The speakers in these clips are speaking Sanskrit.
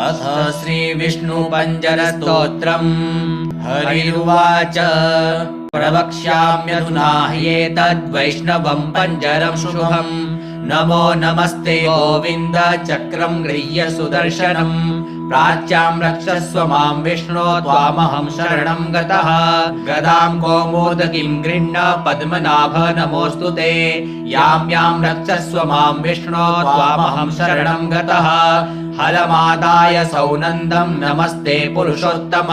अथ श्रीविष्णुपञ्जरस्तोत्रम्। हरिरुवाच प्रवक्ष्याम्यधुना ह्येतद्वैष्णवं पञ्जरं शुभम्। नमो नमस्ते गोविन्द चक्रं गृह्य सुदर्शनम्। प्राच्यां रक्षस्व मां विष्णो त्वामहं शरणं गतः। गदां कौमोदकीं गृह्ण पद्मनाभ नमोऽस्तु ते। यां यां रक्षस्व मां विष्णो त्वामहं शरणं गतः। हलमादाय सौनन्दं नमस्ते पुरुषोत्तम।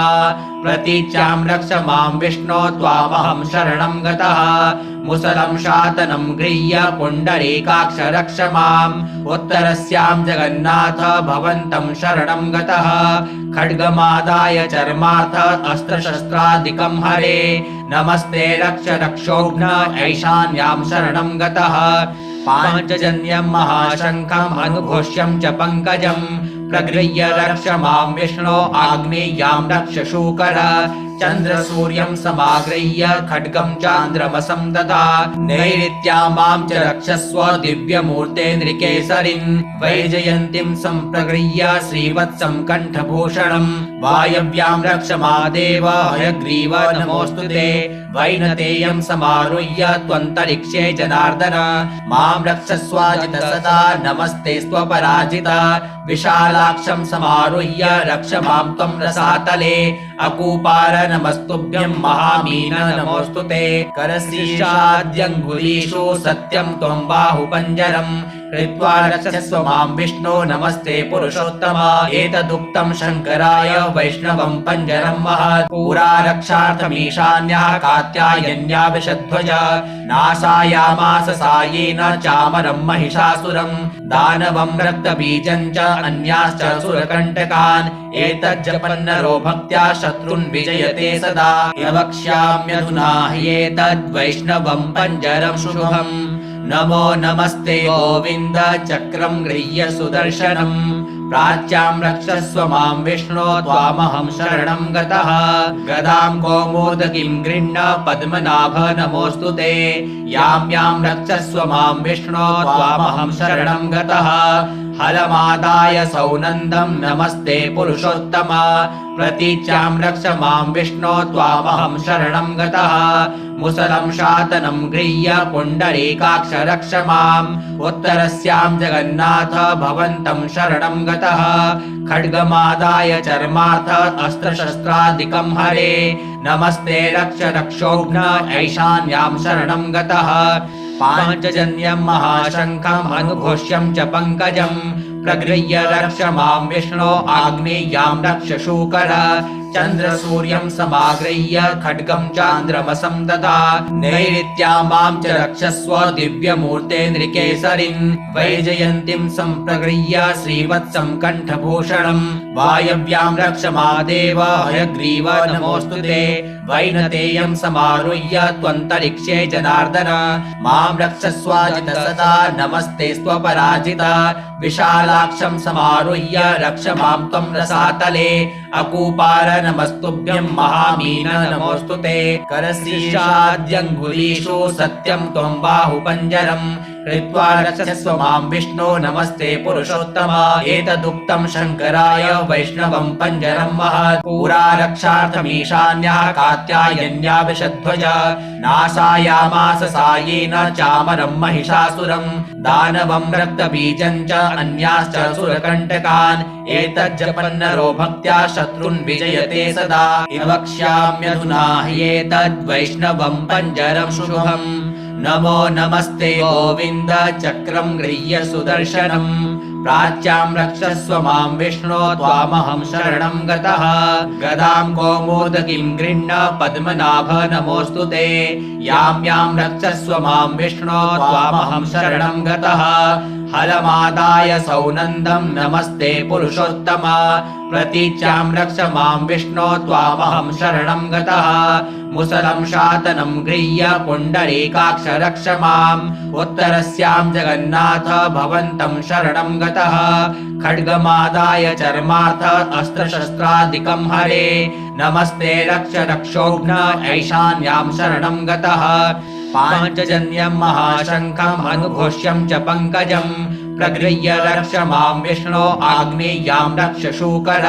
प्रतीच्यां रक्ष मां विष्णो त्वामहं शरणं गतः। मुसलं शातनं गृह्य पुण्डरीकाक्ष रक्ष माम्। उत्तरस्यां जगन्नाथ भवन्तं शरणं गतः। खड्गमादाय चर्मार्थ अस्त्रशस्त्रादिकं हरे। नमस्ते रक्ष रक्षोघ्न ऐशान्यां शरणं गतः। पाञ्चजन्यं महाशङ्खम् अनुघोष्यं च पङ्कजम्। प्रगृह्य रक्ष मां विष्णो आग्नेयां रक्ष शूकर। चन्द्रसूर्यं समागृह्य खड्गं चान्द्रमसं ददा। नैऋत्यां मां च रक्षस्व दिव्यमूर्ते नृकेसरिन्। वैजयन्तीं सम्प्रगृह्य श्रीवत्सं कण्ठभूषणम्। वायव्यां रक्ष मादेव हयग्रीव नमोऽस्तु ते। वैनतेयं समारुह्य त्वन्तरिक्षे जनार्दन। मां रक्षस्वाजित सदा नमस्ते स्वपराजित। विशालाक्षं समारुह्य रक्ष मां त्वं रसातले। अकूपार नमस्तुभ्यं महामीन नमोऽस्तु ते। करशीर्षाद्यङ्गुलीषु सत्यं त्वं बाहुपञ्जरम्। कृत्वा रक्षस्व मां विष्णो नमस्ते पुरुषोत्तम। एतदुक्तं शङ्कराय वैष्णवं पञ्जरं महत्। पुरा रक्षार्थमीशान्यः कात्यायन्या विषध्वज। नाशायामास सायेन चामरं महिषासुरम्। दानवं रक्तबीजं च अन्याश्च सुरकण्टकान्। एतज्जपन्नरो भक्त्या शत्रुन् विजयते सदा। प्रवक्ष्याम्यधुना ह्येतद्वैष्णवं पञ्जरं शुभम्। नमो नमस्ते गोविन्द चक्रं गृह्य सुदर्शनम्। प्राच्यां रक्षस्व मां विष्णो त्वामहं शरणं गतः। गदां कौमोदकीं गृह्ण पद्मनाभ नमोऽस्तु ते। यां यां रक्षस्व मां विष्णो त्वामहं शरणं गतः। हलमादाय सौनन्दं नमस्ते पुरुषोत्तम। प्रतीच्यां रक्ष मां विष्णो त्वामहं शरणं गतः। मुसलं शातनं गृह्य पुण्डरीकाक्ष रक्ष माम्। उत्तरस्यां जगन्नाथ भवन्तं शरणं गतः। खड्गमादाय चर्मार्थ अस्त्रशस्त्रादिकं हरे। नमस्ते रक्ष रक्षोघ्न ऐशान्यां शरणं गतः। पाञ्चजन्यं महाशङ्खम् अनुघोष्यं च पङ्कजम्। प्रगृह्य रक्ष मां विष्णो आग्नेयां रक्ष शूकर। चन्द्रसूर्यं समागृह्य खड्गं चान्द्रमसं ददा। नैऋत्यां मां च रक्षस्व दिव्यमूर्ते नृकेसरिन्। वैजयन्तीं सम्प्रगृह्य श्रीवत्सं कण्ठभूषणम्। वायव्यां रक्ष मादेव हयग्रीव नमोऽस्तु ते। वैनतेयं समारुह्य त्वन्तरिक्षे जनार्दन। मां रक्षस्वाजित सदा नमस्ते स्वपराजित। विशालाक्षं समारुह्य रक्ष मां त्वं रसातले। अकूपार नमस्तुभ्यं महामीन नमोऽस्तु ते। करशीर्षाद्यङ्गुलीषु सत्यं त्वं बाहुपञ्जरम्। कृत्वा रक्षस्व मां विष्णो नमस्ते पुरुषोत्तम। एतदुक्तं शङ्कराय वैष्णवं पञ्जरं महत्। पुरा रक्षार्थमीशान्यः कात्यायन्या विषध्वज। नाशायामास सायेन चामरं महिषासुरम्। दानवं रक्तबीजं च अन्याश्च सुरकण्टकान्। एतज्जपन्नरो भक्त्या शत्रुन् विजयते सदा। प्रवक्ष्याम्यधुना ह्येतद्वैष्णवं पञ्जरं शुभम्। नमो नमस्ते गोविन्द चक्रं गृह्य सुदर्शनम्। प्राच्यां रक्षस्व मां विष्णो त्वामहं शरणं गतः। गदां कौमोदकीं गृह्ण पद्मनाभ नमोऽस्तु ते। यां यां रक्षस्व मां विष्णो त्वामहं शरणं गतः। हलमादाय सौनन्दं नमस्ते पुरुषोत्तम। प्रतीच्यां रक्ष मां विष्णो त्वामहं शरणं गतः। मुसलं शातनं गृह्य पुण्डरीकाक्ष रक्ष माम्। उत्तरस्यां जगन्नाथ भवन्तं शरणं गतः। खड्गमादाय चर्मार्थ अस्त्रशस्त्रादिकं हरे। नमस्ते रक्ष रक्षोघ्न ऐशान्यां शरणं गतः। पाञ्चजन्यं महाशङ्खम् अनुघोष्यं च पङ्कजम्। प्रगृह्य रक्ष मां विष्णो आग्नेय्यां रक्ष शूकर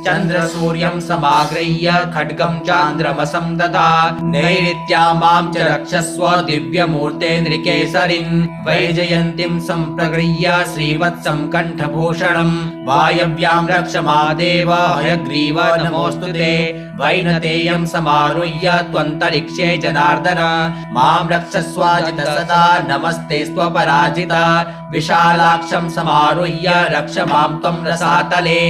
चन्द्रसूर्यं समागृह्य खड्गं चान्द्रमसं ददा नैऋत्यां मां च रक्षस्व दिव्यमूर्ते नृकेसरिन् वैजयन्तीं सम्प्रगृह्य श्रीवत्सं कण्ठभूषणम् वायव्यां रक्ष महादेव हयग्रीव नमोऽस्तु ते वैनतेयं समारुह्य त्वन्तरिक्षे जनार्दन मां रक्षस्वाजित सदा नमस्ते स्वपराजित विशालाक्षं समारुह्य रक्ष मां त्वं रसातले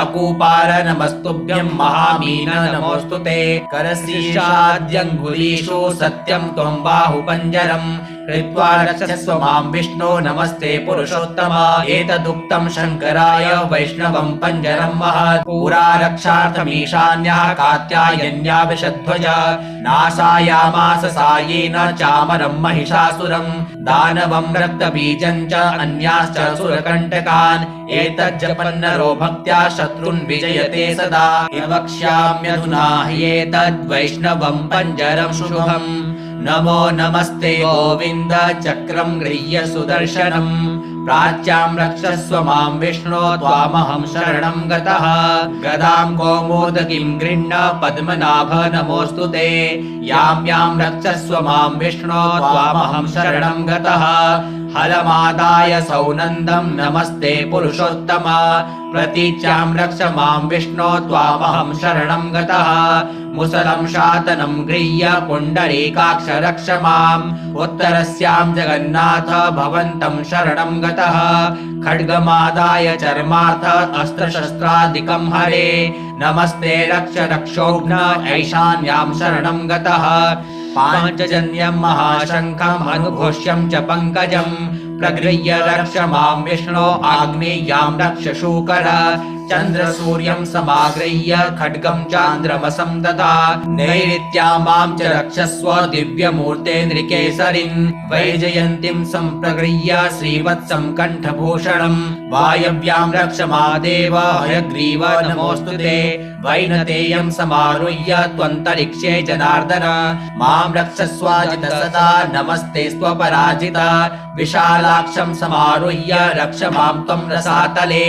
अकूपार नमस्तुभ्यं महामीन नमोऽस्तु ते करशीर्षाद्यङ्गुलीषु सत्यं त्वं बाहुपञ्जरम् कृत्वा रक्षस्व मां विष्णो नमस्ते पुरुषोत्तम एतदुक्तं शङ्कराय वैष्णवं पञ्जरं महत् पुरा रक्षार्थमीशान्यः कात्यायन्या विषध्वज नाशायामास सायेन चामरं महिषासुरं दानवं रक्तबीजं च अन्याश्च सुरकण्टकान् एतज्जपन्नरो भक्त्या शत्रुन् विजयते सदा वक्ष्याम्यधुना ह्येतद्वैष्णवं पञ्जरं शुभम् नमो नमस्ते गोविन्द चक्रं गृह्य सुदर्शनम् प्राच्यां रक्षस्व मां विष्णो त्वामहं शरणं गतः गदां कौमोदकीं गृह्ण पद्मनाभ नमोऽस्तु ते यां यां रक्षस्व मां विष्णो त्वामहं शरणं गतः हलमादाय सौनन्दं नमस्ते पुरुषोत्तम प्रतीच्यां रक्ष मां विष्णो त्वामहं शरणं गतः मुसलं शातनं गृह्य पुण्डरीकाक्ष रक्ष माम् उत्तरस्यां जगन्नाथ भवन्तं शरणं गतः खड्गमादाय चर्मार्थ अस्त्रशस्त्रादिकं हरे नमस्ते रक्ष रक्षोघ्न ऐशान्यां शरणं गतः पाञ्चजन्यं महाशङ्खम् अनुघोष्यं च पङ्कजम् प्रगृह्य रक्ष मां विष्णो आग्नेय्यां रक्ष शूकर चन्द्रसूर्यं समागृह्य खड्गं चान्द्रमसं ददा नैऋत्यां मां च रक्षस्व दिव्यमूर्ते नृकेसरिन् वैजयन्तीं सम्प्रगृह्य श्रीवत्सं कण्ठभूषणम् वायव्यां रक्ष महादेव हयग्रीव नमोऽस्तु ते वैनतेयं समारुह्य त्वन्तरिक्षे जनार्दन मां रक्षस्वाजित सदा नमस्ते स्वपराजित विशालाक्षं समारुह्य रक्ष मां त्वं रसातले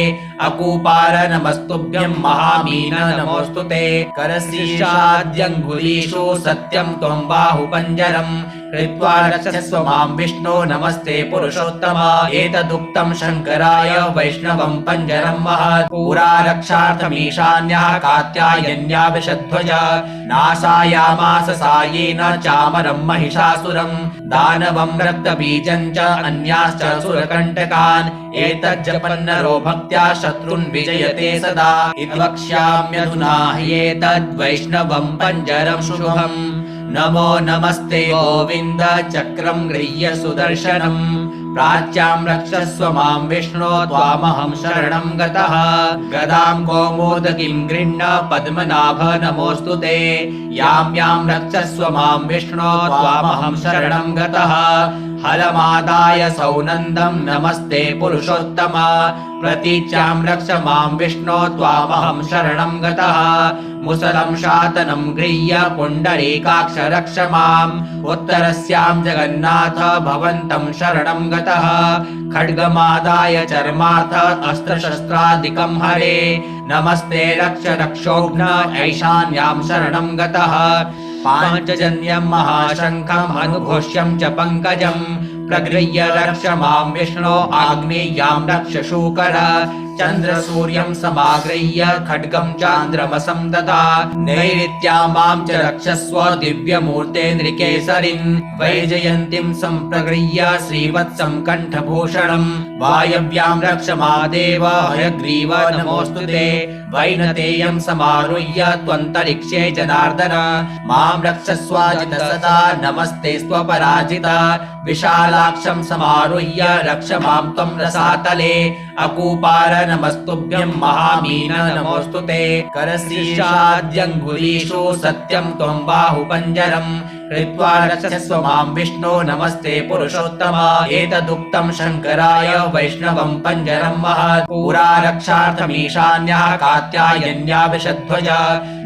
अकूपार नमस्तुभ्यं महामीन नमोऽस्तु ते करशीर्षाद्यङ्गुलीषु सत्यं त्वं बाहुपञ्जरम् कृत्वा रक्षस्व मां विष्णो नमस्ते पुरुषोत्तम एतदुक्तं शङ्कराय वैष्णवं पञ्जरं महत् पुरा रक्षार्थमीशान्यः कात्यायन्या विषध्वज नाशायामास सायेन चामरं महिषासुरं दानवं रक्तबीजं च अन्याश्च सुरकण्टकान् एतज्जपन्नरो भक्त्या शत्रुन् विजयते सदा वक्ष्याम्यधुना ह्येतद्वैष्णवं पञ्जरं शुभम् नमो नमस्ते गोविन्द चक्रं गृह्य सुदर्शनम् प्राच्यां रक्षस्व मां विष्णो त्वामहं शरणं गतः गदां कौमोदकीं गृह्ण पद्मनाभ नमोऽस्तु ते यां यां रक्षस्व मां विष्णो त्वामहं शरणं गतः हलमादाय सौनन्दं नमस्ते पुरुषोत्तम प्रतीच्यां रक्ष मां विष्णो त्वामहं शरणं गतः मुसलं शातनं गृह्य पुण्डरीकाक्ष रक्ष माम् उत्तरस्यां जगन्नाथ भवन्तं शरणं गतः खड्गमादाय चर्मार्थ अस्त्रशस्त्रादिकं हरे नमस्ते रक्ष रक्षोघ्न ऐशान्यां शरणं गतः पाञ्चजन्यं महाशङ्खम् अनुघोष्यं च पङ्कजम् प्रगृह्य रक्ष मां विष्णो आग्नेय्यां रक्ष शूकर चन्द्रसूर्यं समागृह्य खड्गं चान्द्रमसं ददा नैऋत्यां मां च रक्षस्व दिव्यमूर्ते नृकेसरिन् वैजयन्तीं सम्प्रगृह्य श्रीवत्सं कण्ठभूषणम् वायव्यां रक्ष महादेव हयग्रीव नमोऽस्तु ते वैनतेयं समारुह्य त्वन्तरिक्षे जनार्दन मां रक्षस्वाजित सदा नमस्ते स्वपराजित विशालाक्षं समारुह्य रक्ष मां त्वं रसातले अकूपार नमस्तुभ्यं महामीन नमोऽस्तु ते करशीर्षाद्यङ्गुलीषु सत्यं त्वं बाहुपञ्जरम् कृत्वा रक्षस्व मां विष्णो नमस्ते पुरुषोत्तम एतदुक्तं शङ्कराय वैष्णवं पञ्जरं महत् पुरा रक्षार्थमीशान्यः कात्यायन्या विषध्वज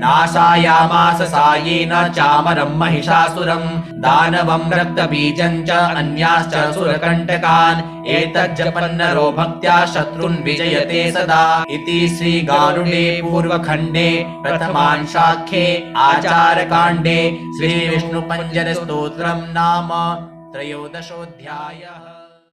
नाशायामास सायेन चामरं महिषासुरं दानवं रक्तबीजं च अन्याश्च सुरकण्टकान् एतज्जपन्नरो भक्त्या शत्रुन् विजयते सदा इति श्रीगारुडे पूर्वखण्डे प्रथमांशाख्ये आचारकाण्डे श्रीविष्णुपञ्जरस्तोत्रं नाम 13 त्रयोदशोऽध्यायः।